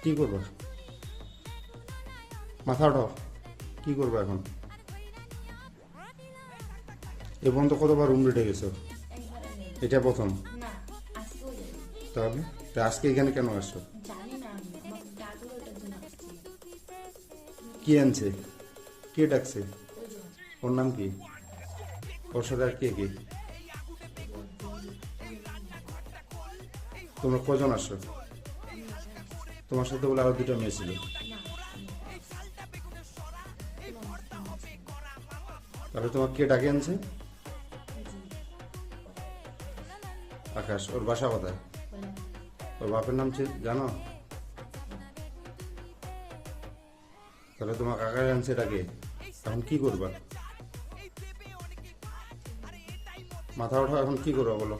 কি করবা? মাথা ওঠাও। কি করবা এখন? এ পর্যন্ত কতবার রুম রেটে গেছো? একবারে নেই। এটা প্রথম? না, আজকেও যাই। তাহলে তা আজকে এখানে কেন আসছো? জানি না, আমি আমাকে ডাকলো ওটার জন্য আসছি। কি আনছে? কে ডাকছে? ওই যে ওর নাম কি? ওর সাথে আর কে কে? তোমরা কজন আসছো? তোমার সাথে বলে আরো দুটো মেয়ে ছিল। না, তাহলে তোমার কে ডাকে আনছে? আকাশ। ওর বাসা কোথায়? ওর বাপের নাম জানো? তাহলে তোমার কাকার আনছে ডাকে। এখন কি করবা? মাথা ওঠা। এখন কি করবা বলো?